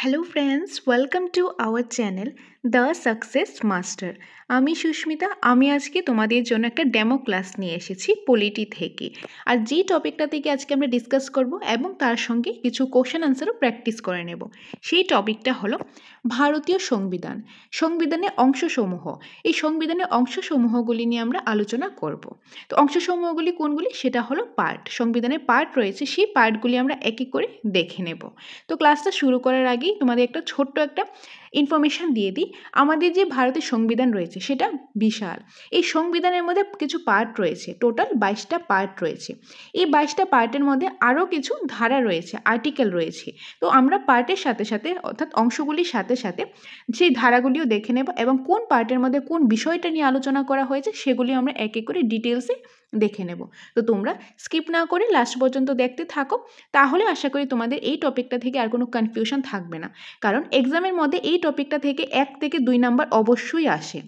Hello friends, welcome to our channel the success master. আমি সুস্মিতা। আমি আজকে তোমাদের জন্য একটা ডেমো ক্লাস নিয়ে এসেছি পলিটি থেকে। আর যেই টপিকটা থেকে আজকে আমরা ডিসকাস করব এবং তার সঙ্গে কিছু কোশ্চেন আনসারও প্র্যাকটিস করে নেব, সেই টপিকটা হলো ভারতীয় সংবিধান, সংবিধানের অংশসমূহ। এই সংবিধানের অংশসমূহগুলি নিয়ে আমরা আলোচনা করব। তো অংশসমূহগুলি কোনগুলি, সেটা হলো পার্ট। সংবিধানের পার্ট রয়েছে, সেই পার্টগুলি আমরা এক এক করে দেখে নেব। তো ক্লাসটা শুরু করার আগেই তোমাদের একটা ছোট্ট একটা ইনফরমেশান দিয়ে দিই। আমাদের যে ভারতের সংবিধান রয়েছে সেটা বিশাল। এই সংবিধানের মধ্যে কিছু পার্ট রয়েছে, টোটাল 22টা পার্ট রয়েছে। এই 22টা পার্টের মধ্যে আরও কিছু ধারা রয়েছে, আর্টিকেল রয়েছে। তো আমরা পার্টের সাথে সাথে অর্থাৎ অংশগুলির সাথে সাথে সেই ধারাগুলিও দেখে নেব এবং কোন পার্টের মধ্যে কোন বিষয়টা নিয়ে আলোচনা করা হয়েছে সেগুলি আমরা এক এক করে ডিটেলসে দেখে নেব। তো তোমরা স্কিপ না করে লাস্ট পর্যন্ত দেখতে থাকো, তাহলে আশা করি তোমাদের এই টপিকটা থেকে আর কোনো কনফিউশন থাকবে না। কারণ এক্সামের মধ্যে এই টপিকটা থেকে 1 থেকে 2 নাম্বার অবশ্যই আসে।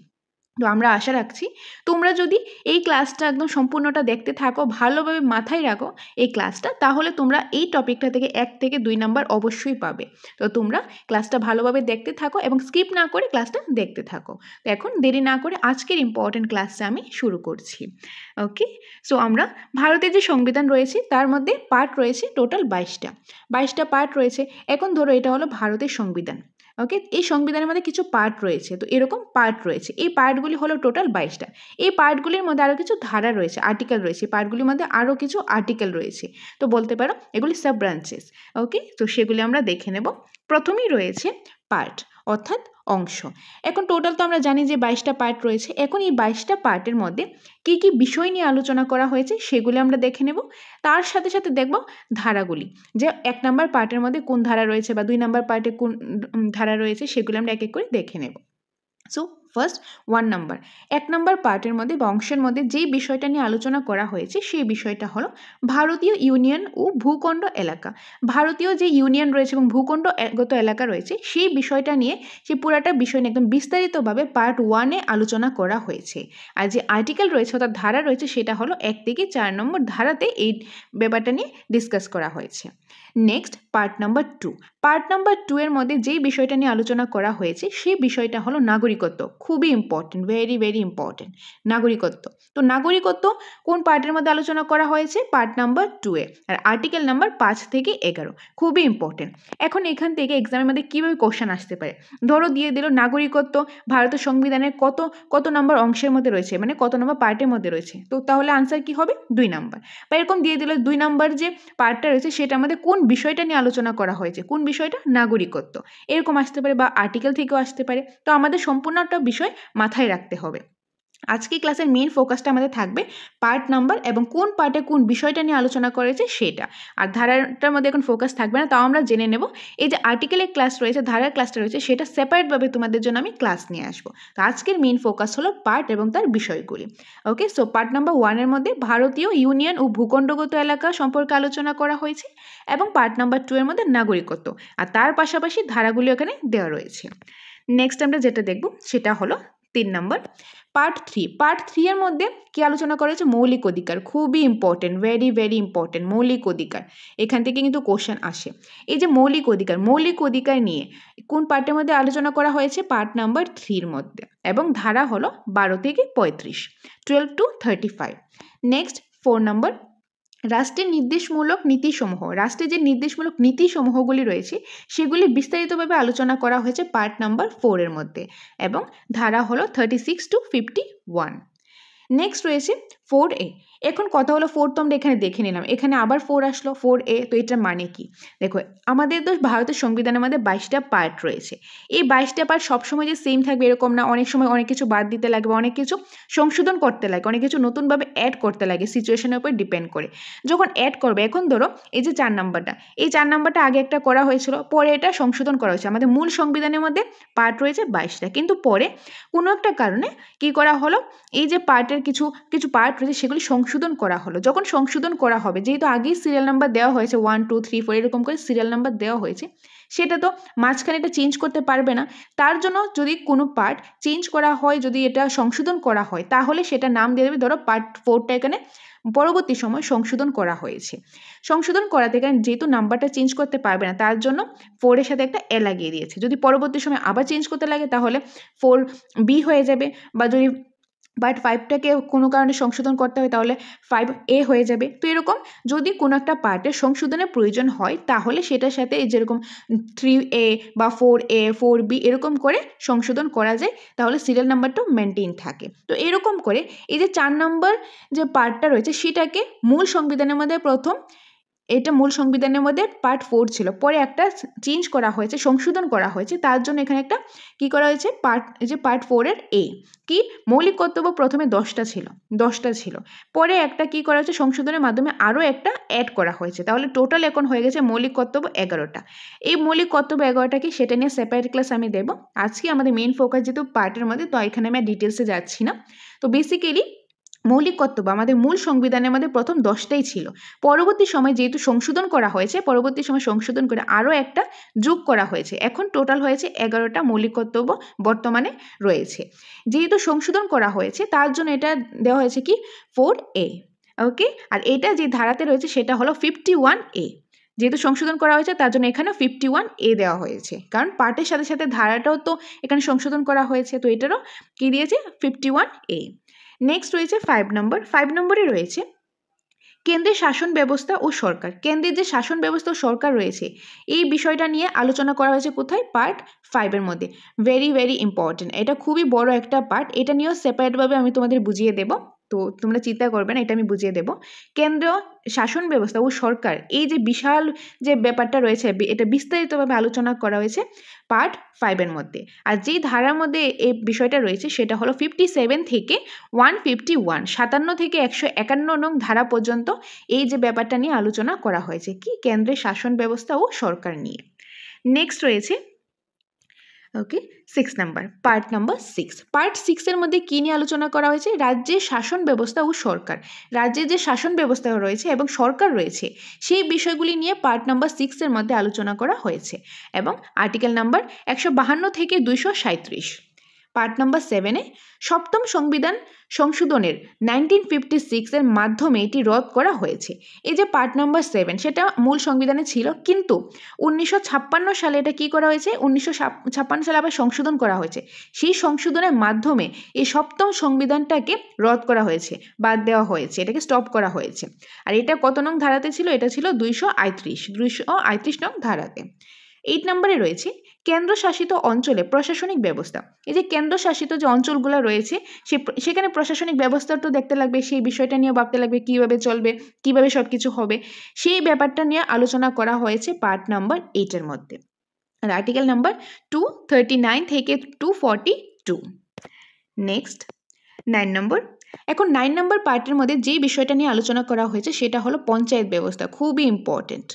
তো আমরা আশা রাখছি তোমরা যদি এই ক্লাসটা একদম সম্পূর্ণটা দেখতে থাকো, ভালোভাবে মাথায় রাখো এই ক্লাসটা, তাহলে তোমরা এই টপিকটা থেকে 1 থেকে 2 নাম্বার অবশ্যই পাবে। তো তোমরা ক্লাসটা ভালোভাবে দেখতে থাকো এবং স্কিপ না করে ক্লাসটা দেখতে থাকো। তো এখন দেরি না করে আজকের ইম্পর্টেন্ট ক্লাসটা আমি শুরু করছি। ওকে, সো আমরা ভারতের যে সংবিধান রয়েছে তার মধ্যে পার্ট রয়েছে টোটাল 22টা পার্ট রয়েছে। এখন ধরো এটা হলো ভারতের সংবিধান। ওকে, এই সংবিধানের মধ্যে কিছু পার্ট রয়েছে, তো এরকম পার্ট রয়েছে। এই পার্টগুলি হলো টোটাল 22টা। এই পার্টগুলির মধ্যে আরও কিছু ধারা রয়েছে, আর্টিকেল রয়েছে। পার্টগুলির মধ্যে আরও কিছু আর্টিকেল রয়েছে, তো বলতে পারো এগুলি সাব ব্রাঞ্চেস। ওকে, তো সেগুলি আমরা দেখে নেব। প্রথমেই রয়েছে পার্ট অর্থাৎ অংশ। এখন টোটাল তো আমরা জানি যে 22টা পার্ট রয়েছে। এখন এই 22টা পার্টের মধ্যে কী কী বিষয় নিয়ে আলোচনা করা হয়েছে সেগুলি আমরা দেখে নেব। তার সাথে সাথে দেখব ধারাগুলি, যে 1 নাম্বার পার্টের মধ্যে কোন ধারা রয়েছে বা 2 নাম্বার পার্টে কোন ধারা রয়েছে সেগুলো আমরা এক এক করে দেখে নেব। সো ফার্স্ট 1 নাম্বার, 1 নাম্বার পার্টের মধ্যে বা অংশের মধ্যে যেই বিষয়টা নিয়ে আলোচনা করা হয়েছে সেই বিষয়টা হলো ভারতীয় ইউনিয়ন ও ভূখণ্ড এলাকা। ভারতীয় যে ইউনিয়ন রয়েছে এবং ভূখণ্ডগত এলাকা রয়েছে সেই বিষয়টা নিয়ে, সেই পুরাটা বিষয় নিয়ে একদম বিস্তারিতভাবে পার্ট 1-এ আলোচনা করা হয়েছে। আর যে আর্টিকেল রয়েছে অর্থাৎ ধারা রয়েছে সেটা হলো 1 থেকে 4 নম্বর ধারাতে এই ব্যাপারটা নিয়ে ডিসকাস করা হয়েছে। Next part number 2। Part number 2 এর মধ্যে যেই বিষয়টা নিয়ে আলোচনা করা হয়েছে সেই বিষয়টা হলো নাগরিকত্ব। খুবই ইম্পর্টেন্ট, ভেরি ভেরি ইম্পর্টেন্ট, নাগরিকত্ব। তো নাগরিকত্ব কোন পার্টের মধ্যে আলোচনা করা হয়েছে? পার্ট নাম্বার 2-এ। আর আর্টিকেল নাম্বার 5 থেকে 11, খুবই ইম্পর্টেন্ট। এখন এখান থেকে এক্সামের মধ্যে কীভাবে কোশ্চেন আসতে পারে, ধরো দিয়ে দিল নাগরিকত্ব ভারতের সংবিধানের কত কত নম্বর অংশের মধ্যে রয়েছে, মানে কত নম্বর পার্টের মধ্যে রয়েছে, তো তাহলে আনসার কি হবে? 2 নাম্বার। বা এরকম দিয়ে দিল 2 নাম্বার যে পার্টটা রয়েছে সেটার মধ্যে কোন বিষয়টা নিয়ে আলোচনা করা হয়েছে, কোন বিষয়টা? নাগরিকত্ব। এরকম আসতে পারে বা আর্টিকেল থেকেও আসতে পারে। তো আমাদের সম্পূর্ণটা বিষয় মাথায় রাখতে হবে। আজকে ক্লাসের মেইন ফোকাসটা আমাদের থাকবে পার্ট নাম্বার এবং কোন পার্টে কোন বিষয়টা নিয়ে আলোচনা করেছে সেটা। আর ধারাটার মধ্যে এখন ফোকাস থাকবে না, তাও আমরা জেনে নেব। এই যে আর্টিকেলের ক্লাস রয়েছে, ধারার ক্লাসটা রয়েছে, সেটা সেপারেটভাবে তোমাদের জন্য আমি ক্লাস নিয়ে আসবো। তো আজকের মেইন ফোকাস হলো পার্ট এবং তার বিষয়গুলি। ওকে, সো পার্ট নাম্বার 1-এর মধ্যে ভারতীয় ইউনিয়ন ও ভূখণ্ডগত এলাকা সম্পর্কে আলোচনা করা হয়েছে এবং পার্ট নাম্বার 2-এর মধ্যে নাগরিকত্ব, আর তার পাশাপাশি ধারাগুলি ওখানে দেওয়া রয়েছে। নেক্সট আমরা যেটা দেখব সেটা হলো 3 নম্বর পার্ট 3। পার্ট 3 এর মধ্যে কি আলোচনা করা হয়েছে? মৌলিক অধিকার। খুবই ইম্পর্টেন্ট, ভেরি ভেরি ইম্পর্টেন্ট, মৌলিক অধিকার। এখান থেকে কিন্তু কোশ্চেন আসে। এই যে মৌলিক অধিকার, মৌলিক অধিকার নিয়ে কোন পার্টের মধ্যে আলোচনা করা হয়েছে? পার্ট নাম্বার 3-এর মধ্যে, এবং ধারা হলো 12 থেকে 35, 12 to 35। নেক্সট 4 নম্বর রাষ্ট্রের নির্দেশমূলক নীতিসমূহ। রাষ্ট্রের যে নির্দেশমূলক নীতিসমূহগুলি রয়েছে সেগুলি বিস্তারিতভাবে আলোচনা করা হয়েছে পার্ট নাম্বার 4-এর মধ্যে, এবং ধারা হলো 36 to 51। নেক্সট রয়েছে 4A। এখন কথা হলো 4 তো আমরা এখানে দেখে নিলাম, এখানে আবার 4 আসলো, 4A। তো এটার মানে কি? দেখো, আমাদের তো ভারতের সংবিধানের মধ্যে 22টা পার্ট রয়েছে। এই 22টা পার্ট সবসময় যে সেম থাকবে এরকম না, অনেক সময় অনেক কিছু বাদ দিতে লাগবে, অনেক কিছু সংশোধন করতে লাগে, অনেক কিছু নতুনভাবে অ্যাড করতে লাগে, সিচুয়েশনের উপর ডিপেন্ড করে যখন অ্যাড করবে। এখন ধরো এই যে 4 নাম্বারটা, এই 4 নাম্বারটা আগে একটা করা হয়েছিল, পরে এটা সংশোধন করা হয়েছে। আমাদের মূল সংবিধানের মধ্যে পার্ট রয়েছে 22টা, কিন্তু পরে কোনো একটা কারণে কি করা হলো, এই যে পার্টের কিছু কিছু পার্ট রয়েছে সেগুলি সংশোধন করা হলো। যখন সংশোধন করা হবে, যেহেতু আগেই সিরিয়াল নাম্বার দেওয়া হয়েছে 1 2 3 4 এরকম করে সিরিয়াল নাম্বার দেওয়া হয়েছে, সেটা তো মাঝখানে এটা চেঞ্জ করতে পারবে না। তার জন্য যদি কোনো পার্ট চেঞ্জ করা হয়, যদি এটা সংশোধন করা হয়, তাহলে সেটা নাম দিয়ে দেবে, ধরো পার্ট 4টা এখানে পরবর্তী সময় সংশোধন করা হয়েছে। সংশোধন করাতে গেলে যেহেতু নাম্বারটা চেঞ্জ করতে পারবে না, তার জন্য 4 এর সাথে একটা এ লাগিয়ে দিয়েছে। যদি পরবর্তী সময় আবার চেঞ্জ করতে লাগে তাহলে 4B হয়ে যাবে, বা যদি পার্ট 5টাকে কোনো কারণে সংশোধন করতে হয় তাহলে 5A হয়ে যাবে। তো এরকম যদি কোনো একটা পার্টের সংশোধনের প্রয়োজন হয় তাহলে সেটার সাথে যেরকম 3A বা 4A 4B এরকম করে সংশোধন করা যায়, তাহলে সিরিয়াল নাম্বারটাও মেনটেন থাকে। তো এরকম করে এই যে 4 নম্বর যে পার্টটা রয়েছে সেটাকে মূল সংবিধানের মধ্যে এটা মূল সংবিধানের মধ্যে পার্ট 4 ছিল, পরে একটা চেঞ্জ করা হয়েছে, সংশোধন করা হয়েছে, তার জন্য এখানে একটা কি করা হয়েছে পার্ট 4 এর এ কি মৌলিক কর্তব্য প্রথমে 10টা ছিল, পরে একটা কি করা হয়েছে সংশোধনের মাধ্যমে আরও একটা অ্যাড করা হয়েছে, তাহলে টোটাল এখন হয়ে গেছে মৌলিক কর্তব্য 11টা। এই মৌলিক কর্তব্য 11টা কি সেটা নিয়ে সেপারেট ক্লাস আমি দেব। আজকে আমাদের মেইন ফোকাস যেহেতু পার্টের মধ্যে, তো এখানে আমি ডিটেলসে যাচ্ছি না। তো বেসিক্যালি মৌলিক কর্তব্য আমাদের মূল সংবিধানের মধ্যে প্রথম 10টাই ছিল, পরবর্তী সময় যেহেতু সংশোধন করা হয়েছে, পরবর্তী সময় সংশোধন করে আরও একটা যোগ করা হয়েছে, এখন টোটাল হয়েছে 11টা মৌলিক কর্তব্য বর্তমানে রয়েছে। যেহেতু সংশোধন করা হয়েছে তার জন্য এটা দেওয়া হয়েছে কি 4A। ওকে, আর এটা যে ধারাতে রয়েছে সেটা হলো 51A। যেহেতু সংশোধন করা হয়েছে তার জন্য এখানে 51A দেওয়া হয়েছে, কারণ পার্টের সাথে সাথে ধারাটাও তো এখানে সংশোধন করা হয়েছে, তো এটারও কি দিয়েছে 51A। নেক্সট রয়েছে 5 নম্বরে রয়েছে কেন্দ্রের শাসন ব্যবস্থা ও সরকার। কেন্দ্রের যে শাসন ব্যবস্থা ও সরকার রয়েছে এই বিষয়টা নিয়ে আলোচনা করা হয়েছে কোথায়, পার্ট 5 এর মধ্যে। ভেরি ভেরি ইম্পর্টেন্ট, এটা খুবই বড় একটা পার্ট, এটা নিয়েও সেপারেটভাবে আমি তোমাদের বুঝিয়ে দেব, তো তোমরা চিন্তা করবে না, এটা আমি বুঝিয়ে দেব। কেন্দ্র শাসন ব্যবস্থা ও সরকার এই যে বিশাল যে ব্যাপারটা রয়েছে এটা বিস্তারিতভাবে আলোচনা করা হয়েছে পার্ট 5 এর মধ্যে। আর যেই ধারার মধ্যে এই বিষয়টা রয়েছে সেটা হলো 57 থেকে 151, 57 থেকে 151 নং ধারা পর্যন্ত এই যে ব্যাপারটা নিয়ে আলোচনা করা হয়েছে কি কেন্দ্রের শাসন ব্যবস্থা ও সরকার নিয়ে। নেক্সট রয়েছে ওকে 6 নাম্বার, পার্ট 6 এর মধ্যে কি নিয়ে আলোচনা করা হয়েছে, রাজ্যের শাসন ব্যবস্থা ও সরকার। রাজ্যের যে শাসন ব্যবস্থা রয়েছে এবং সরকার রয়েছে সেই বিষয়গুলি নিয়ে পার্ট নাম্বার 6 এর মধ্যে আলোচনা করা হয়েছে, এবং আর্টিকেল নাম্বার 152 থেকে 237। পার্ট নাম্বার 7-এ সপ্তম সংবিধান সংশোধনের 1956 এর মাধ্যমে এটি রদ করা হয়েছে। এই যে পার্ট নাম্বার 7 সেটা মূল সংবিধানে ছিল, কিন্তু 1956 সালে এটা কি করা হয়েছে, 1956 সালে আবার সংশোধন করা হয়েছে, সেই সংশোধনের মাধ্যমে এই সপ্তম সংবিধানটাকে রদ করা হয়েছে, বাদ দেওয়া হয়েছে, এটাকে স্টপ করা হয়েছে। আর এটা কত নং ধারাতে ছিল, এটা ছিল 238 নং ধারাতে। 8 নম্বরে রয়েছে কেন্দ্রশাসিত অঞ্চলে প্রশাসনিক ব্যবস্থা। এই যে কেন্দ্রশাসিত যে অঞ্চলগুলো রয়েছে সেখানে প্রশাসনিক ব্যবস্থা তো দেখতে লাগবে, সেই বিষয়টা নিয়ে ভাবতে লাগবে কিভাবে চলবে, কিভাবে সব কিছু হবে, সেই ব্যাপারটা নিয়ে আলোচনা করা হয়েছে পার্ট নাম্বার 8 এর মধ্যে। আর আর্টিকেল নাম্বার 239 থেকে 242। নেক্সট 9 নম্বর। এখন 9 নম্বর পার্টের মধ্যে যেই বিষয়টা নিয়ে আলোচনা করা হয়েছে সেটা হলো পঞ্চায়েত ব্যবস্থা। খুবই ইম্পর্টেন্ট,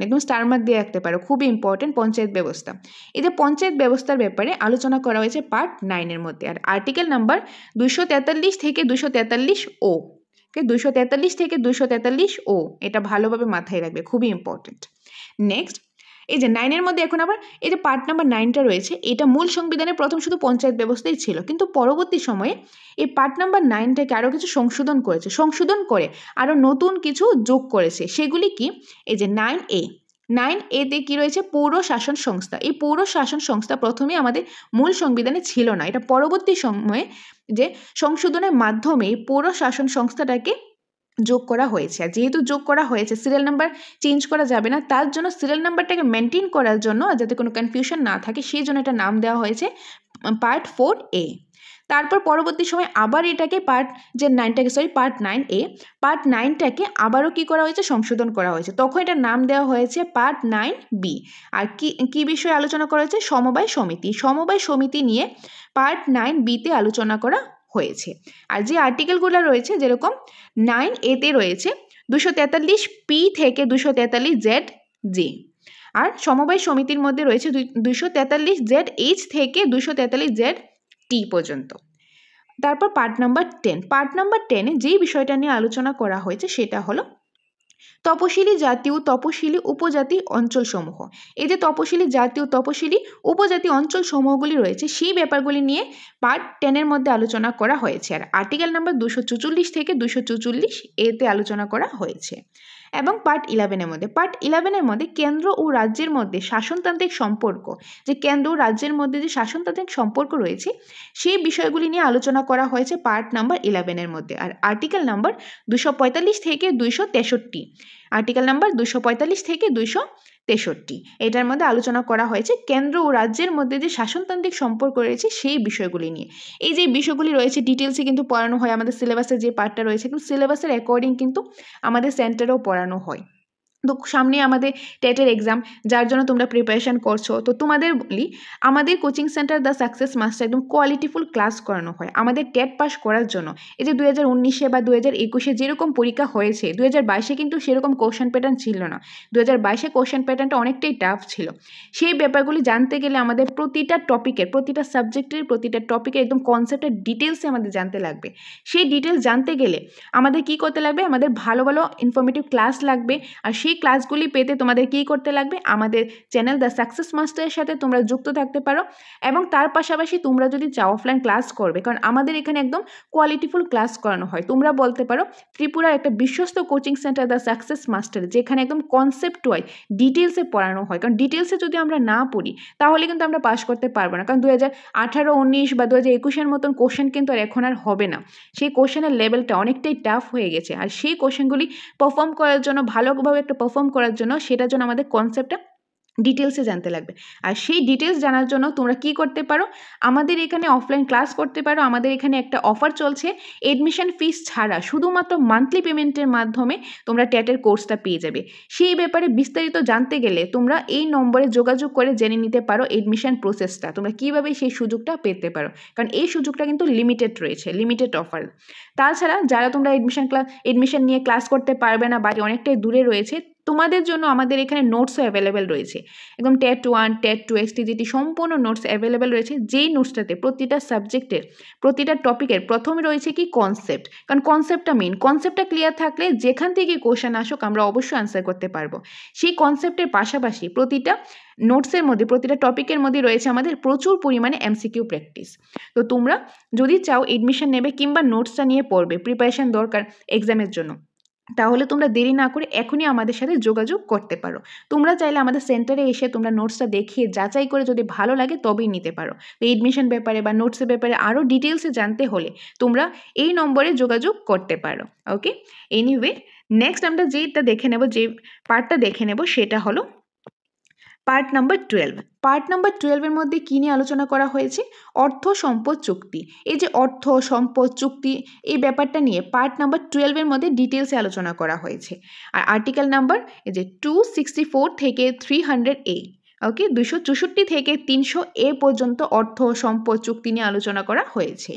একদম স্টার মার্ক দিয়ে রাখতে পারো, খুবই ইম্পর্টেন্ট পঞ্চায়েত ব্যবস্থা। এই যে পঞ্চায়েত ব্যবস্থার ব্যাপারে আলোচনা করা হয়েছে পার্ট 9 এর মধ্যে। আর আর্টিকেল নাম্বার 243 থেকে 243 ও, 243 থেকে 243 ও, এটা ভালোভাবে মাথায় রাখবে, খুবই ইম্পর্টেন্ট। নেক্সট এই যে 9 এর মধ্যে এখন আবার এই যে পার্ট নাম্বার 9টা রয়েছে, এটা মূল সংবিধানের প্রথম শুধু পঞ্চায়েত ব্যবস্থাই ছিল, কিন্তু পরবর্তী সময়ে এই পার্ট নাম্বার 9টাকে আরও কিছু সংশোধন করে আরও নতুন কিছু যোগ করেছে। সেগুলি কি, এই যে 9A-তে কি রয়েছে, পৌর শাসন সংস্থা। এই পৌর শাসন সংস্থা প্রথমে আমাদের মূল সংবিধানে ছিল না, এটা পরবর্তী সময়ে যে সংশোধনের মাধ্যমে পৌর শাসন সংস্থাটাকে যোগ করা হয়েছে। আর যেহেতু যোগ করা হয়েছে সিরিয়াল নাম্বার চেঞ্জ করা যাবে না, তার জন্য সিরিয়াল নাম্বারটাকে মেনটেন করার জন্য যাতে কোনো কনফিউশন না থাকে সেই জন্য এটা নাম দেওয়া হয়েছে পার্ট 4A। তারপর পরবর্তী সময় আবার এটাকে পার্ট 9টাকে আবারও কি করা হয়েছে, সংশোধন করা হয়েছে, তখন এটার নাম দেওয়া হয়েছে পার্ট 9B। আর কি বিষয়ে আলোচনা করা হয়েছে, সমবায় সমিতি নিয়ে পার্ট 9B-তে আলোচনা করা হয়েছে। আর যে আর্টিকেলগুলো রয়েছে যেরকম 9A-তে রয়েছে 243P থেকে 243ZJ, আর সমবায় সমিতির মধ্যে রয়েছে 243ZH থেকে 243ZT পর্যন্ত। তারপর পার্ট নাম্বার 10 যেই বিষয়টা নিয়ে আলোচনা করা হয়েছে সেটা হলো তপশিলি জাতি ও তপশিলি উপজাতি অঞ্চলসমূহ, এই যে তপশিলি জাতি ও তপশিলি উপজাতি অঞ্চল সমূহগুলি রয়েছে সেই ব্যাপারগুলি নিয়ে পার্ট 10 মধ্যে আলোচনা করা হয়েছে। আর আর্টিকেল নাম্বার 244 থেকে 244 এতে আলোচনা করা হয়েছে। এবং পার্ট 11 মধ্যে কেন্দ্র ও রাজ্যের মধ্যে শাসনতান্ত্রিক সম্পর্ক, যে কেন্দ্র ও রাজ্যের মধ্যে যে শাসনতান্ত্রিক সম্পর্ক রয়েছে সেই বিষয়গুলি নিয়ে আলোচনা করা হয়েছে পার্ট নাম্বার 11 মধ্যে। আর আর্টিকেল নাম্বার 245 থেকে 263, আর্টিকেল নাম্বার 245 থেকে 263 এটার মধ্যে আলোচনা করা হয়েছে কেন্দ্র ও রাজ্যের মধ্যে যে শাসনতান্ত্রিক সম্পর্ক রয়েছে সেই বিষয়গুলি নিয়ে। এই যে বিষয়গুলি রয়েছে ডিটেলসে কিন্তু পড়ানো হয়, আমাদের সিলেবাসে যে পার্টটা রয়েছে কিন্তু সিলেবাসের অ্যাকর্ডিং কিন্তু আমাদের সেন্টারেও পড়ানো হয়। তো সামনে আমাদের টেটের এক্সাম, যার জন্য তোমরা প্রিপারেশন করছো, তো তোমাদের বলি আমাদের coaching centre the success master একদম কোয়ালিটিফুল ক্লাস করানো হয় আমাদের টেট পাস করার জন্য। এই যে 2019 বা 2021 যেরকম পরীক্ষা হয়েছে 2022 কিন্তু সেরকম কোশ্চেন প্যাটার্ন ছিল না। 2022 কোশ্চেন প্যাটার্নটা অনেকটাই টাফ ছিল। সেই ব্যাপারগুলি জানতে গেলে আমাদের প্রতিটা টপিকের, প্রতিটা সাবজেক্টের, প্রতিটা টপিকের একদম কনসেপ্টের ডিটেলসে আমাদের জানতে লাগবে। সেই ডিটেলস জানতে গেলে আমাদের কি করতে লাগবে, আমাদের ভালো ভালো ইনফরমেটিভ ক্লাস লাগবে। আর সেই ক্লাসগুলি পেতে তোমাদের কী করতে লাগবে, আমাদের চ্যানেল দ্য সাকসেস মাস্টারের সাথে তোমরা যুক্ত থাকতে পারো। এবং তার পাশাপাশি তোমরা যদি চাও অফলাইন ক্লাস করবে, কারণ আমাদের এখানে একদম কোয়ালিটিফুল ক্লাস করানো হয়। তোমরা বলতে পারো ত্রিপুরার একটা বিশ্বস্ত coaching centre the success master, যেখানে একদম কনসেপ্ট ওয়াইজ ডিটেলসে পড়ানো হয়। কারণ ডিটেলসে যদি আমরা না পড়ি তাহলে কিন্তু আমরা পাস করতে পারবো না। কারণ 2018, 19 বা 2021 মতন কোশ্চেন কিন্তু আর এখন আর হবে না। সেই কোশ্চেনের লেভেলটা অনেকটাই টাফ হয়ে গেছে। আর সেই কোশ্চেনগুলি পারফর্ম করার জন্য, ভালোভাবে একটা পারফর্ম করার জন্য, সেটার জন্য আমাদের কনসেপ্টটা ডিটেলসে জানতে লাগবে। আর সেই ডিটেলস জানার জন্য তোমরা কি করতে পারো, আমাদের এখানে অফলাইন ক্লাস করতে পারো। আমাদের এখানে একটা অফার চলছে, এডমিশন ফিস ছাড়া শুধুমাত্র মান্থলি পেমেন্টের মাধ্যমে তোমরা টেটের কোর্সটা পেয়ে যাবে। সেই ব্যাপারে বিস্তারিত জানতে গেলে তোমরা এই নম্বরে যোগাযোগ করে জেনে নিতে পারো এডমিশন প্রসেসটা, তোমরা কীভাবে সেই সুযোগটা পেতে পারো। কারণ এই সুযোগটা কিন্তু লিমিটেড রয়েছে, লিমিটেড অফার। তাছাড়া যারা তোমরা এডমিশন নিয়ে ক্লাস করতে পারবে না, বাড়ি অনেকটাই দূরে রয়েছে, তোমাদের জন্য আমাদের এখানে নোটসও অ্যাভেলেবেল রয়েছে। একদম টেট 1, টেট 2, এসটিজিটি সম্পূর্ণ নোটস অ্যাভেলেবেল রয়েছে। যেই নোটসটাতে প্রতিটা সাবজেক্টের, প্রতিটা টপিকের প্রথমে রয়েছে কি কনসেপ্ট, কারণ কনসেপ্টটা মেইন। কনসেপ্টটা ক্লিয়ার থাকলে যেখান থেকে কোশ্চেন আসুক আমরা অবশ্যই আনসার করতে পারবো। সেই কনসেপ্টের পাশাপাশি প্রতিটা নোটসের মধ্যে, প্রতিটা টপিকের মধ্যে রয়েছে আমাদের প্রচুর পরিমাণে এমসিকিউ প্র্যাকটিস। তো তোমরা যদি চাও এডমিশন নেবে কিংবা নোটসটা নিয়ে পড়বে, প্রিপারেশন দরকার এক্সামের জন্য, তাহলে তোমরা দেরি না করে এখনই আমাদের সাথে যোগাযোগ করতে পারো। তোমরা চাইলে আমাদের সেন্টারে এসে তোমরা নোটসটা দেখিয়ে যাচাই করে যদি ভালো লাগে তবেই নিতে পারো। তো এডমিশন ব্যাপারে বা নোটসের ব্যাপারে আরও ডিটেলসে জানতে হলে তোমরা এই নম্বরে যোগাযোগ করতে পারো। ওকে, এনিওয়ে নেক্সট আমরা যেটা দেখে নেব, যে পার্টটা দেখে নেব সেটা হলো পার্ট নাম্বার 12। পার্ট নাম্বার 12-এর মধ্যে কী নিয়ে আলোচনা করা হয়েছে, অর্থ সম্পদ চুক্তি। এই যে অর্থ সম্পদ চুক্তি, এই ব্যাপারটা নিয়ে পার্ট নাম্বার 12-এর মধ্যে ডিটেলসে আলোচনা করা হয়েছে। আর আর্টিকেল নাম্বার এই যে 264 থেকে 300A, ওকে, 264 থেকে 300A পর্যন্ত অর্থ সম্পদ চুক্তি নিয়ে আলোচনা করা হয়েছে।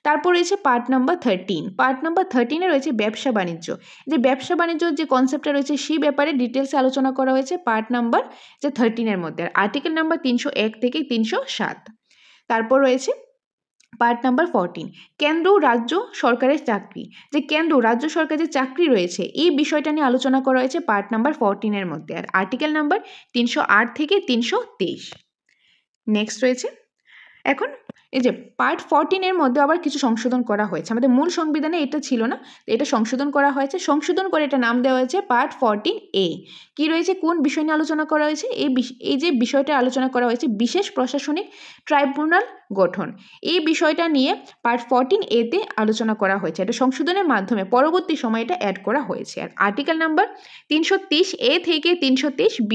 তারপর রয়েছে পার্ট নাম্বার 13। পার্ট নাম্বার 13-এ রয়েছে ব্যবসা বাণিজ্য। যে ব্যবসা বাণিজ্যর যে কনসেপ্টটা রয়েছে সেই ব্যাপারে ডিটেলসে আলোচনা করা হয়েছে পার্ট নাম্বার 13-এর মধ্যে। আর আর্টিকেল নাম্বার 301 থেকে 307। তারপর রয়েছে পার্ট নাম্বার 14, কেন্দ্র ও রাজ্য সরকারের চাকরি। যে কেন্দ্র রাজ্য সরকারের যে চাকরি রয়েছে এই বিষয়টা নিয়ে আলোচনা করা হয়েছে পার্ট নাম্বার 14-এর মধ্যে। আর আর্টিকেল নাম্বার 308 থেকে 323। নেক্সট রয়েছে এখন এই যে পার্ট 14-এর মধ্যে আবার কিছু সংশোধন করা হয়েছে। আমাদের মূল সংবিধানে এটা ছিল না, এটা সংশোধন করা হয়েছে। সংশোধন করে এটা নাম দেওয়া হয়েছে পার্ট 14A। কি রয়েছে, কোন বিষয় নিয়ে আলোচনা করা হয়েছে, এই যে বিষয়টা আলোচনা করা হয়েছে বিশেষ প্রশাসনিক ট্রাইব্যুনাল গঠন, এই বিষয়টা নিয়ে পার্ট 14A-তে আলোচনা করা হয়েছে। এটা সংশোধনের মাধ্যমে পরবর্তী সময়ে এটা অ্যাড করা হয়েছে। আর আর্টিকেল নাম্বার 330A থেকে 330B।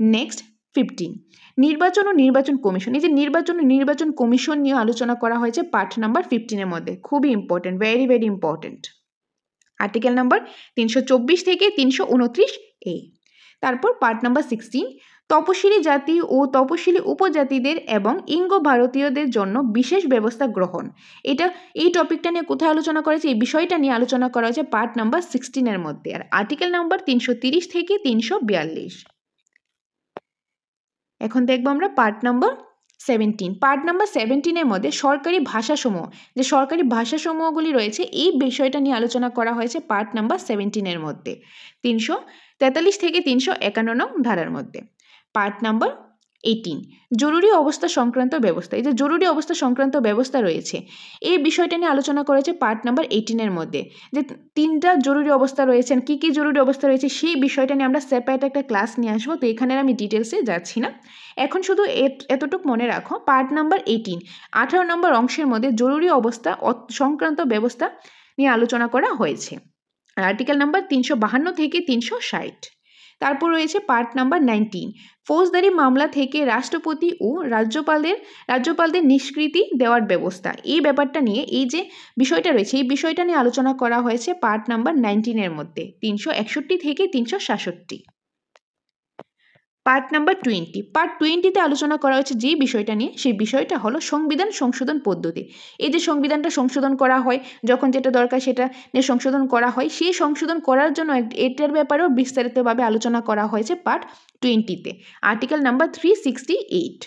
নেক্সট 15, নির্বাচন ও নির্বাচন কমিশন। এই যে নির্বাচন ও নির্বাচন কমিশন নিয়ে আলোচনা করা হয়েছে পার্ট নাম্বার 15-এর মধ্যে। খুবই important, very very important. Article number 324 থেকে 329A। তারপর পার্ট নাম্বার 16, তপশিলি জাতি ও তপশিলি উপজাতিদের এবং ইঙ্গ ভারতীয়দের জন্য বিশেষ ব্যবস্থা গ্রহণ। এই টপিকটা নিয়ে কোথায় আলোচনা করেছে, এই বিষয়টা নিয়ে আলোচনা করা হয়েছে পার্ট নাম্বার 16-এর মধ্যে। আর আর্টিকেল নাম্বার 330 থেকে 342। এখন দেখবো আমরা পার্ট নাম্বার 17 পার্ট নাম্বার 17-এর মধ্যে সরকারি ভাষাসমূহ, যে সরকারি ভাষাসমূহগুলি রয়েছে এই বিষয়টা নিয়ে আলোচনা করা হয়েছে পার্ট নাম্বার 17-এর মধ্যে 343 থেকে 351 নং ধারার মধ্যে। পার্ট নাম্বার 18 জরুরি অবস্থা সংক্রান্ত ব্যবস্থা, এই যে জরুরি অবস্থা সংক্রান্ত ব্যবস্থা রয়েছে এই বিষয়টা নিয়ে আলোচনা করেছে পার্ট নাম্বার 18-এর মধ্যে, যে 3টা জরুরি অবস্থা রয়েছে, কি কি জরুরি অবস্থা রয়েছে সেই বিষয়টা নিয়ে আমরা সেপারেট একটা ক্লাস নিয়ে আসবো। তো এখানে আমি ডিটেলসে যাচ্ছি না, এখন শুধু এতটুকু মনে রাখো পার্ট নাম্বার 18 18 নম্বর অংশের মধ্যে জরুরি অবস্থা সংক্রান্ত ব্যবস্থা নিয়ে আলোচনা করা হয়েছে, আর্টিকেল নাম্বার 352 থেকে 360। তারপর রয়েছে পার্ট নাম্বার 19 ফৌজদারি মামলা থেকে রাষ্ট্রপতি ও রাজ্যপালদের নিষ্কৃতি দেওয়ার ব্যবস্থা, এই ব্যাপারটা নিয়ে এই যে বিষয়টা রয়েছে এই বিষয়টা নিয়ে আলোচনা করা হয়েছে পার্ট নাম্বার 19-এর মধ্যে 361 থেকে 367। পার্ট নাম্বার 20 পার্ট 20-তে আলোচনা করা হয়েছে যে বিষয়টা নিয়ে সেই বিষয়টা হলো সংবিধান সংশোধন পদ্ধতি, এই যে সংবিধানটা সংশোধন করা হয় যখন যেটা দরকার সেটা নিয়ে সংশোধন করা হয়, সেই সংশোধন করার জন্য এটার ব্যাপারেও বিস্তারিতভাবে আলোচনা করা হয়েছে পার্ট 20-তে, article number 368।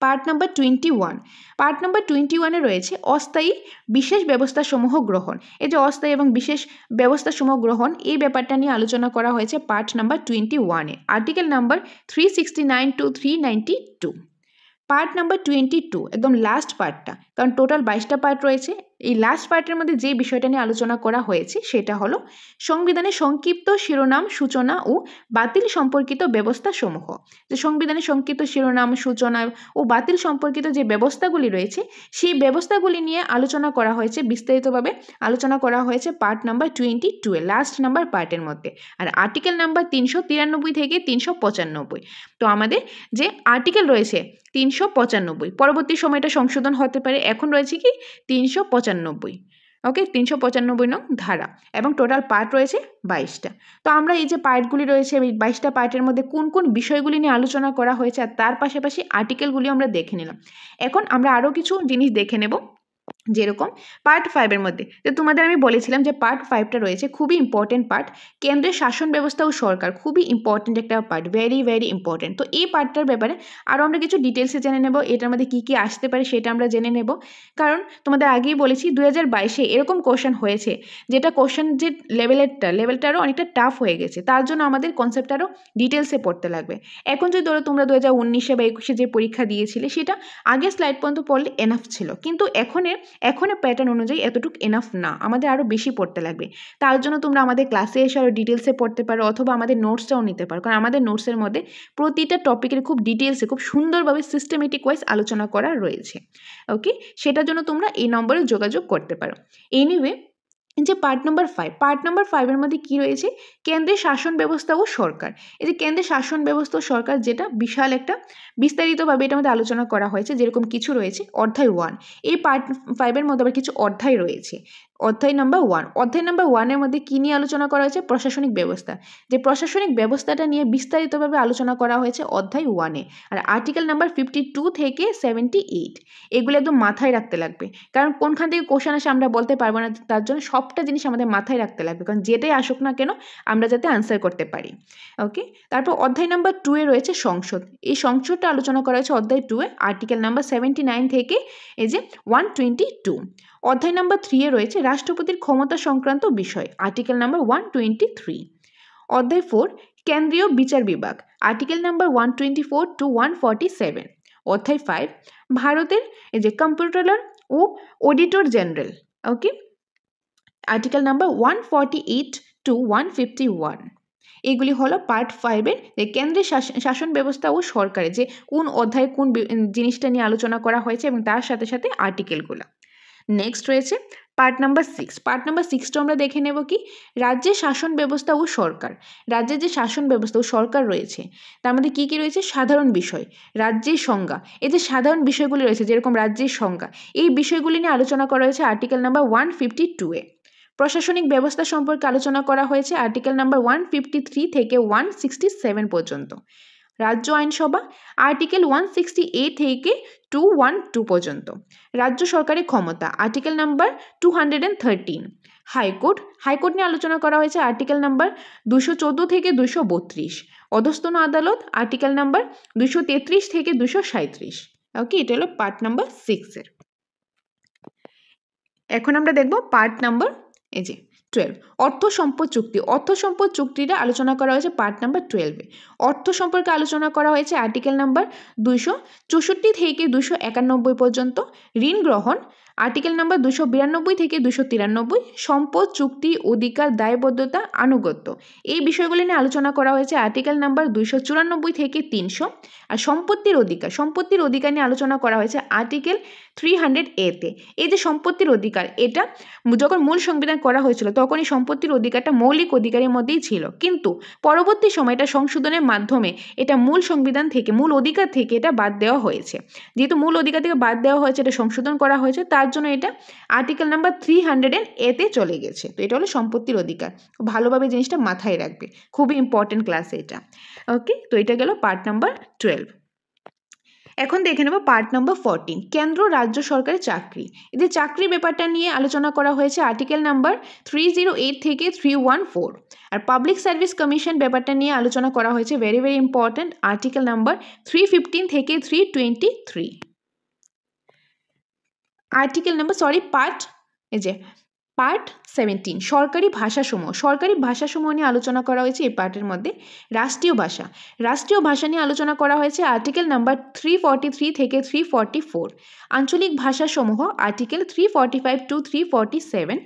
Part number 21 part number 21-এ রয়েছে অস্থায়ী বিশেষ ব্যবস্থাসমূহ গ্রহণ, এই যে অস্থায়ী এবং বিশেষ ব্যবস্থাসমূহ গ্রহণ এই ব্যাপারটা নিয়ে আলোচনা করা হয়েছে পার্ট নাম্বার 21-এ, article number 369 to 392। Part number 22 একদম লাস্ট পার্টটা, কারণ টোটাল 22টা পার্ট রয়েছে, এই লাস্ট পার্টের মধ্যে যে বিষয়টা নিয়ে আলোচনা করা হয়েছে সেটা হলো সংবিধানের সংক্ষিপ্ত শিরোনাম সূচনা ও বাতিল সম্পর্কিত ব্যবস্থাসমূহ, যে সংবিধানের সংক্ষিপ্ত শিরোনাম সূচনা ও বাতিল সম্পর্কিত যে ব্যবস্থাগুলি রয়েছে সেই ব্যবস্থাগুলি নিয়ে আলোচনা করা হয়েছে, বিস্তারিতভাবে আলোচনা করা হয়েছে পার্ট নাম্বার 22 এ লাস্ট নাম্বার পার্টের মধ্যে, আর আর্টিকেল নাম্বার 393 থেকে 395। তো আমাদের যে আর্টিকেল রয়েছে 395, পরবর্তী সময়টা সংশোধন হতে পারে, এখন রয়েছে কি 395, ওকে 395 নং ধারা, এবং টোটাল পার্ট রয়েছে 22টা। তো আমরা এই যে পার্টগুলি রয়েছে এই 22টা পার্টের মধ্যে কোন কোন বিষয়গুলি নিয়ে আলোচনা করা হয়েছে আর তার পাশাপাশি আর্টিকেলগুলি আমরা দেখে নিলাম। এখন আমরা আরও কিছু জিনিস দেখে নেব, যেরকম পার্ট 5-এর মধ্যে যে তোমাদের আমি বলেছিলাম যে পার্ট 5টা রয়েছে খুবই ইম্পর্টেন্ট পার্ট, কেন্দ্রের শাসন ব্যবস্থা ও সরকার, খুবই ইম্পর্টেন্ট একটা পার্ট, ভেরি ভেরি ইম্পর্টেন্ট। তো এই পার্টটার ব্যাপারে আরও আমরা কিছু ডিটেলসে জেনে নেব, এটার মধ্যে কী কী আসতে পারে সেটা আমরা জেনে নেব, কারণ তোমাদের আগেই বলেছি 2022-এ এরকম কোশ্চেন হয়েছে যেটা কোশ্চেন যে লেভেলটা আরও অনেকটা টাফ হয়ে গেছে, তার জন্য আমাদের কনসেপ্ট আরও ডিটেলসে পড়তে লাগবে। এখন যদি ধরো তোমরা 2019-এ বা 21-এ যে পরীক্ষা দিয়েছিলে সেটা আগের স্লাইড পর্যন্ত পড়লে এনাফ ছিল, কিন্তু এখনের প্যাটার্ন অনুযায়ী এতটুকু এনাফ না, আমাদের আরও বেশি পড়তে লাগবে। তার জন্য তোমরা আমাদের ক্লাসে এসে আরও ডিটেলসে পড়তে পারো অথবা আমাদের নোটসটাও নিতে পারো, কারণ আমাদের নোটসের মধ্যে প্রতিটা টপিকের খুব ডিটেলসে খুব সুন্দরভাবে সিস্টেমেটিক ওয়াইজ আলোচনা করা রয়েছে, ওকে, সেটার জন্য তোমরা এই নম্বরে যোগাযোগ করতে পারো। এনিওয়ে, যে পার্ট নাম্বার 5-এর মধ্যে কি রয়েছে, কেন্দ্রের শাসন ব্যবস্থা ও সরকার, এই যে কেন্দ্রের শাসন ব্যবস্থা ও সরকার যেটা বিশাল একটা বিস্তারিতভাবে এটার মধ্যে আলোচনা করা হয়েছে, যেরকম কিছু রয়েছে অধ্যায় 1, এই পার্ট 5-এর মধ্যে আবার কিছু অধ্যায় রয়েছে, অধ্যায় নাম্বার 1-এর মধ্যে কী নিয়ে আলোচনা করা হয়েছে, প্রশাসনিক ব্যবস্থা, যে প্রশাসনিক ব্যবস্থাটা নিয়ে বিস্তারিতভাবে আলোচনা করা হয়েছে অধ্যায় 1-এ, আর আর্টিকেল নাম্বার 52 থেকে 78 এগুলো একদম মাথায় রাখতে লাগবে, কারণ কোনখান থেকে কোশ্চেন আসে আমরা বলতে পারবো না, তার জন্য সবটা জিনিস আমাদের মাথায় রাখতে লাগবে, কারণ যেটাই আসুক না কেন আমরা যাতে আনসার করতে পারি, ওকে। তারপর অধ্যায় নাম্বার 2-এ রয়েছে সংসদ, এই সংসদটা আলোচনা করা হয়েছে অধ্যায় 2-এ, আর্টিকেল নাম্বার 79 থেকে এই যে 122। অধ্যায় নাম্বার 3-এ রয়েছে রাষ্ট্রপতির ক্ষমতা সংক্রান্ত বিষয়, আর্টিকেল নাম্বার 123। অধ্যায় 4 কেন্দ্রীয় বিচার বিভাগ, আর্টিকেল নাম্বার 124 টু 147। অধ্যায় 5 ভারতের এই যে কম্পিউটার ও অডিটর জেনারেল, ওকে, আর্টিকেল নাম্বার 148 টু 151। এগুলি হলো পার্ট 5-এর যে কেন্দ্রের শাসন ব্যবস্থা ও সরকারের যে কোন অধ্যায়ে কোন জিনিসটা নিয়ে আলোচনা করা হয়েছে এবং তার সাথে সাথে আর্টিকেলগুলো। নেক্সট রয়েছে পার্ট নাম্বার 6টা আমরা দেখে নেব কি, রাজ্যের শাসন ব্যবস্থা ও সরকার, রাজ্যের যে শাসন ব্যবস্থা ও সরকার রয়েছে তার মধ্যে কী কী রয়েছে, সাধারণ বিষয়, রাজ্যের সংজ্ঞা, এই যে সাধারণ বিষয়গুলি রয়েছে যেরকম রাজ্যের সংজ্ঞা, এই বিষয়গুলি নিয়ে আলোচনা করা হয়েছে আর্টিকেল নাম্বার 152-এ। প্রশাসনিক ব্যবস্থা সম্পর্কে আলোচনা করা হয়েছে আর্টিকেল নাম্বার 153 থেকে 167 পর্যন্ত। রাজ্য আইনসভা আর্টিকেল 168 থেকে 212 পর্যন্ত। রাজ্য সরকারের ক্ষমতা আর্টিকেল নাম্বার 213। হাইকোর্ট নিয়ে আলোচনা করা হয়েছে আর্টিকেল নাম্বার 214 থেকে 232। অধস্তন আদালত আর্টিকেল নাম্বার 233 থেকে 237। ওকে, এটা হলো পার্ট নাম্বার 6-এর। এখন আমরা দেখব পার্ট নাম্বার 12, অর্থ সম্পদ চুক্তি। অর্থ সম্পদ চুক্তিটা আলোচনা করা হয়েছে পার্ট নাম্বার 12-এ। অর্থ সম্পর্কে আলোচনা করা হয়েছে আর্টিকেল নাম্বার 264 থেকে 291 পর্যন্ত। ঋণ গ্রহণ আর্টিকেল নাম্বার 292 থেকে 293। সম্পদ চুক্তি অধিকার দায়বদ্ধতা আনুগত্য এই বিষয়গুলি নিয়ে আলোচনা করা হয়েছে আর্টিকেল নাম্বার 294 থেকে 300। আর সম্পত্তির অধিকার নিয়ে আলোচনা করা হয়েছে আর্টিকেল 300A-তে। এই যে সম্পত্তির অধিকার, এটা যখন মূল সংবিধান করা হয়েছিল তখন এই সম্পত্তির অধিকারটা মৌলিক অধিকারের মধ্যেই ছিল, কিন্তু পরবর্তী সময় এটা সংশোধনের মাধ্যমে এটা মূল সংবিধান থেকে, মূল অধিকার থেকে এটা বাদ দেওয়া হয়েছে। যেহেতু মূল অধিকার থেকে বাদ দেওয়া হয়েছে, এটা সংশোধন করা হয়েছে, তার জন্য এটা আর্টিকেল নাম্বার 300A-তে চলে গেছে। তো এটা হলো সম্পত্তির অধিকার। ভালোভাবে জিনিসটা মাথায় রাখবে, খুবই ইম্পর্টেন্ট ক্লাস এটা। ওকে, তো এটা গেল পার্ট নাম্বার 12। এখন দেখে নেব পার্ট নাম্বার 14, কেন্দ্র রাজ্য সরকারের চাকরি। এদের চাকরি ব্যাপারটা নিয়ে আলোচনা করা হয়েছে আর্টিকেল নাম্বার 308 থেকে 314। আর পাবলিক সার্ভিস কমিশন ব্যাপারটা নিয়ে আলোচনা করা হয়েছে, very very important, article number 315 থেকে 323। আর্টিকেল নাম্বার পার্ট 17, সরকারি ভাষাসমূহ নিয়ে আলোচনা করা হয়েছে এই পার্টের মধ্যে। রাষ্ট্রীয় ভাষা নিয়ে আলোচনা করা হয়েছে আর্টিকেল নাম্বার 343 থেকে 344। আঞ্চলিক ভাষাসমূহ আর্টিকেল 345 টু 347।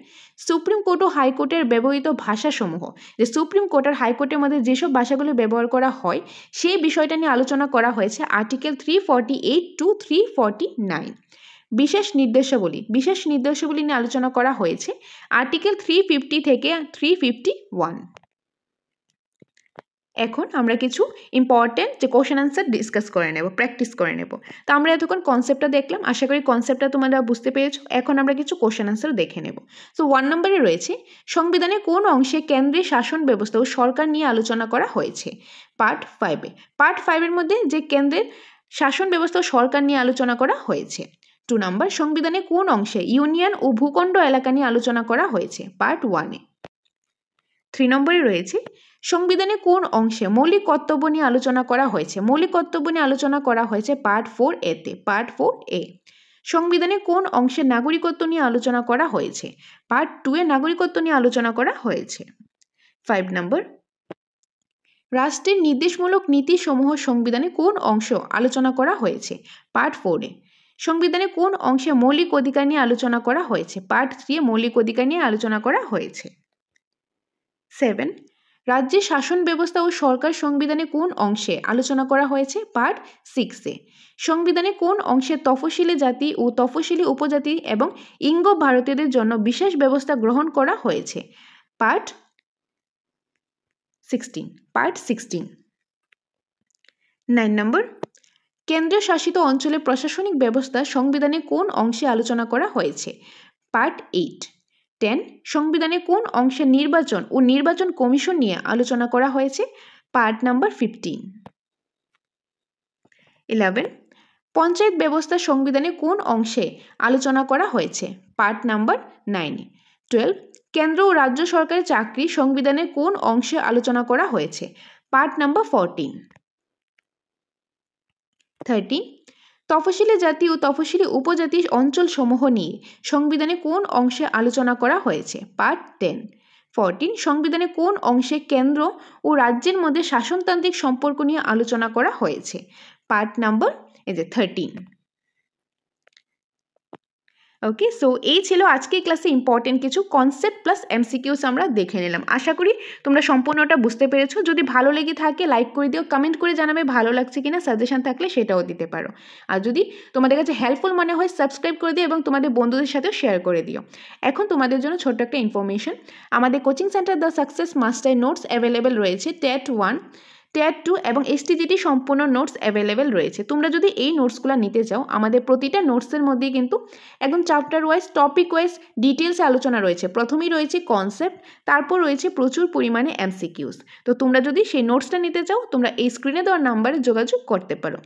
সুপ্রিম কোর্ট ও হাইকোর্টের ব্যবহৃত ভাষাসমূহ, যে সুপ্রিম কোর্ট আর হাইকোর্টের মধ্যে যেসব ভাষাগুলি ব্যবহার করা হয় সেই বিষয়টা নিয়ে আলোচনা করা হয়েছে আর্টিকেল 348 টু 349। বিশেষ নির্দেশাবলী নিয়ে আলোচনা করা হয়েছে আর্টিকেল 350 থেকে 351। এখন আমরা কিছু ইম্পর্টেন্ট যে কোশ্চেন আনসার ডিসকাস করে নেব, প্র্যাকটিস করে নেব। তো আমরা এতক্ষণ কনসেপ্টটা দেখলাম, আশা করি কনসেপ্টটা তোমরা বুঝতে পেরেছো। এখন আমরা কিছু কোশ্চেন আনসার দেখে নেব। সো 1 নম্বরে রয়েছে, সংবিধানের কোন অংশে কেন্দ্রের শাসন ব্যবস্থা ও সরকার নিয়ে আলোচনা করা হয়েছে? পার্ট 5-এ। পার্ট 5-এর মধ্যে যে কেন্দ্রের শাসন ব্যবস্থা ও সরকার নিয়ে আলোচনা করা হয়েছে। 2 নম্বর, সংবিধানের কোন অংশে ইউনিয়ন ও ভূখণ্ড এলাকা নিয়ে আলোচনা করা হয়েছে? পার্ট 1-এ। 3 নম্বরে রয়েছে, সংবিধানের কোন অংশে মৌলিক কর্তব্য নিয়ে আলোচনা করা হয়েছে? মৌলিক কর্তব্য নিয়ে আলোচনা করা হয়েছে পার্ট 4-এতে। পার্ট 4-এ। সংবিধানের কোন অংশে নাগরিকত্ব নিয়ে আলোচনা করা হয়েছে? পার্ট 2-এ নাগরিকত্ব নিয়ে আলোচনা করা হয়েছে। 5 নম্বর, রাষ্ট্রের নির্দেশমূলক নীতিসমূহ সংবিধানে কোন অংশ আলোচনা করা হয়েছে? পার্ট 4-এ। সংবিধানে কোন অংশে মৌলিক অধিকার নিয়ে আলোচনা করা হয়েছে? পার্ট 3-এ মৌলিক অধিকার নিয়ে আলোচনা করা হয়েছে। 7, রাজ্যের শাসন ব্যবস্থা ও সরকার সংবিধানে কোন অংশে আলোচনা করা হয়েছে? পার্ট 6-এ। সংবিধানে কোন অংশে তফসিলি জাতি ও তফসিলি উপজাতি এবং ইঙ্গ ভারতীয়দের জন্য বিশেষ ব্যবস্থা গ্রহণ করা হয়েছে? পার্ট 16। 9 নম্বর, কেন্দ্রীয় শাসিত অঞ্চলের প্রশাসনিক ব্যবস্থা সংবিধানে কোন অংশে আলোচনা করা হয়েছে? পার্ট 8। 10, সংবিধানে কোন অংশে নির্বাচন ও নির্বাচন কমিশন নিয়ে আলোচনা করা হয়েছে? Part number 15। 11, পঞ্চায়েত ব্যবস্থা সংবিধানে কোন অংশে আলোচনা করা হয়েছে? Part number 9-এ। 12, কেন্দ্র ও রাজ্য সরকারের চাকরি সংবিধানে কোন অংশে আলোচনা করা হয়েছে? Part number 14। 13, তফসিলি জাতি ও তফসিলি উপজাতি অঞ্চল সমূহ নিয়ে সংবিধানে কোন অংশে আলোচনা করা হয়েছে? পার্ট 10। 14, সংবিধানে কোন অংশে কেন্দ্র ও রাজ্যের মধ্যে শাসনতান্ত্রিক সম্পর্ক নিয়ে আলোচনা করা হয়েছে? Part number 13। ওকে, সো এই ছিল আজকের ক্লাসে ইম্পর্টেন্ট কিছু কনসেপ্ট প্লাস এমসিকিউস আমরা দেখে নিলাম। আশা করি তোমরা সম্পূর্ণটা বুঝতে পেরেছো। যদি ভালো লেগে থাকে লাইক করে দিও, কমেন্ট করে জানাবে ভালো লাগছে কিনা, সাজেশন থাকলে সেটাও দিতে পারো। আর যদি তোমাদের কাছে হেল্পফুল মনে হয় সাবস্ক্রাইব করে দিও এবং তোমাদের বন্ধুদের সাথেও শেয়ার করে দিও। এখন তোমাদের জন্য ছোট্ট একটা ইনফরমেশন, আমাদের coaching centre the success master notes available রয়েছে। টেট 1, টেট 2 এবং এসটিজিটি সম্পূর্ণ নোটস অ্যাভেলেবেল রয়েছে। তোমরা যদি এই নোটসগুলো নিতে চাও, আমাদের প্রতিটা নোটসের মধ্যেই কিন্তু একদম চ্যাপ্টার ওয়াইজ টপিক ওয়াইজ ডিটেলসে আলোচনা রয়েছে। প্রথমেই রয়েছে কনসেপ্ট, তারপর রয়েছে প্রচুর পরিমাণে এমসিকিউস। তো তোমরা যদি সেই নোটসটা নিতে চাও, তোমরা এই স্ক্রিনে দেওয়া নাম্বারে যোগাযোগ করতে পারো।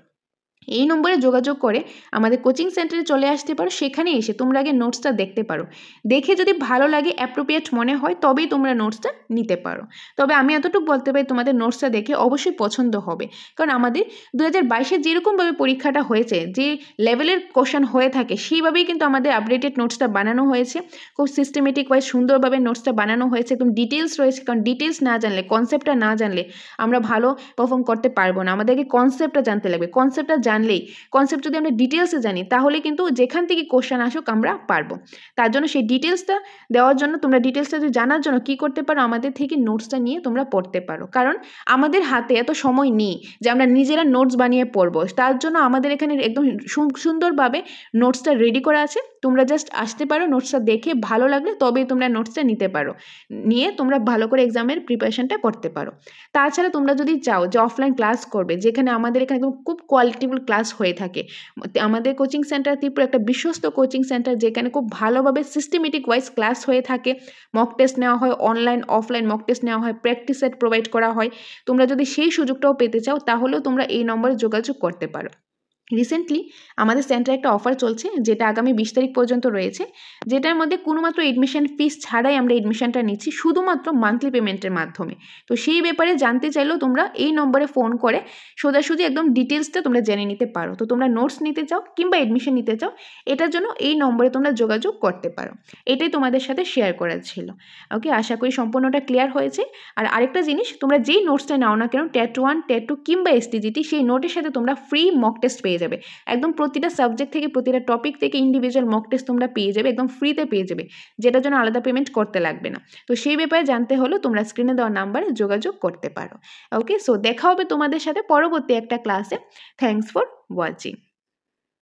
এই নম্বরে যোগাযোগ করে আমাদের কোচিং সেন্টারে চলে আসতে পারো। সেখানে এসে তোমরা আগে নোটসটা দেখতে পারো, দেখে যদি ভালো লাগে, অ্যাপ্রোপ্রিয়েট মনে হয়, তবেই তোমরা নোটসটা নিতে পারো। তবে আমি এতটুকু বলতে পারি, তোমাদের নোটসটা দেখে অবশ্যই পছন্দ হবে, কারণ আমাদের 2022-এ যেরকমভাবে পরীক্ষাটা হয়েছে, যে লেভেলের কোশ্চেন হয়ে থাকে, সেইভাবেই কিন্তু আমাদের আপডেটেড নোটসটা বানানো হয়েছে। খুব সিস্টেমেটিক ওয়াইজ সুন্দরভাবে নোটসটা বানানো হয়েছে, একদম ডিটেলস রয়েছে। কারণ ডিটেলস না জানলে, কনসেপ্টটা না জানলে আমরা ভালো পারফর্ম করতে পারবো না। আমাদেরকে কনসেপ্টটা জানতে লাগবে। কনসেপ্টটা জানলেই, কনসেপ্ট যদি আমরা ডিটেলসে জানি, তাহলে কিন্তু যেখান থেকে কোশ্চেন আসুক আমরা পারবো। তার জন্য সেই ডিটেলসটা দেওয়ার জন্য, তোমরা ডিটেলসটা যদি জানার জন্য কী করতে পারো, আমাদের থেকে নোটসটা নিয়ে তোমরা পড়তে পারো। কারণ আমাদের হাতে এত সময় নেই যে আমরা নিজেরা নোটস বানিয়ে পড়বো। তার জন্য আমাদের এখানে একদম সুন্দরভাবে নোটসটা রেডি করা আছে। তোমরা জাস্ট আসতে পারো, নোটসটা দেখে ভালো লাগলে তবেই তোমরা নোটসটা নিতে পারো, নিয়ে তোমরা ভালো করে এক্সামের প্রিপারেশনটা করতে পারো। তাছাড়া তোমরা যদি চাও যে অফলাইন ক্লাস করবে, যেখানে আমাদের এখানে একদম খুব কোয়ালিটিফুল ক্লাস হয়ে থাকে, আমাদের কোচিং সেন্টার ত্রিপুরা একটা বিশ্বস্ত কোচিং সেন্টার, যেখানে খুব ভালোভাবে সিস্টেমেটিক ওয়াইজ ক্লাস হয়ে থাকে, মক টেস্ট নেওয়া হয়, অনলাইন অফলাইন মক টেস্ট নেওয়া হয়, প্র্যাকটিস সেট প্রোভাইড করা হয়। তোমরা যদি সেই সুযোগটাও পেতে চাও, তাহলেও তোমরা এই নম্বরে যোগাযোগ করতে পারো। রিসেন্টলি আমাদের সেন্টারে একটা অফার চলছে, যেটা আগামী 20 তারিখ পর্যন্ত রয়েছে, যেটার মধ্যে কোনোমাত্র এডমিশন ফিস ছাড়াই আমরা এডমিশনটা নিচ্ছি, শুধুমাত্র মান্থলি পেমেন্টের মাধ্যমে। তো সেই ব্যাপারে জানতে চাইলেও তোমরা এই নম্বরে ফোন করে সোজাসুজি একদম ডিটেলসটা তোমরা জেনে নিতে পারো। তো তোমরা নোটস নিতে চাও কিংবা এডমিশন নিতে চাও, এটার জন্য এই নম্বরে তোমরা যোগাযোগ করতে পারো। এটাই তোমাদের সাথে শেয়ার করার ছিল। ওকে, আশা করি সম্পূর্ণটা ক্লিয়ার হয়েছে। আর আরেকটা জিনিস, তোমরা যেই নোটসটা নাও না কেন, টেট 1, টেট 2 কিংবা এসটিজিটি, সেই নোটের সাথে তোমরা ফ্রি মক টেস্ট পেয়ে যাবে। একদম প্রতিটা সাবজেক্ট থেকে, প্রতিটা টপিক থেকে ইন্ডিভিজুয়াল মক টেস্ট তোমরা পেয়ে যাবে, একদম ফ্রিতে পেয়ে যাবে, যেটার জন্য আলাদা পেমেন্ট করতে লাগবে না। তো সেই ব্যাপারে জানতে হলে তোমরা স্ক্রিনে দেওয়া নাম্বারে যোগাযোগ করতে পারো। ওকে, সো দেখা হবে তোমাদের সাথে পরবর্তী একটা ক্লাসে। Thanks for watching.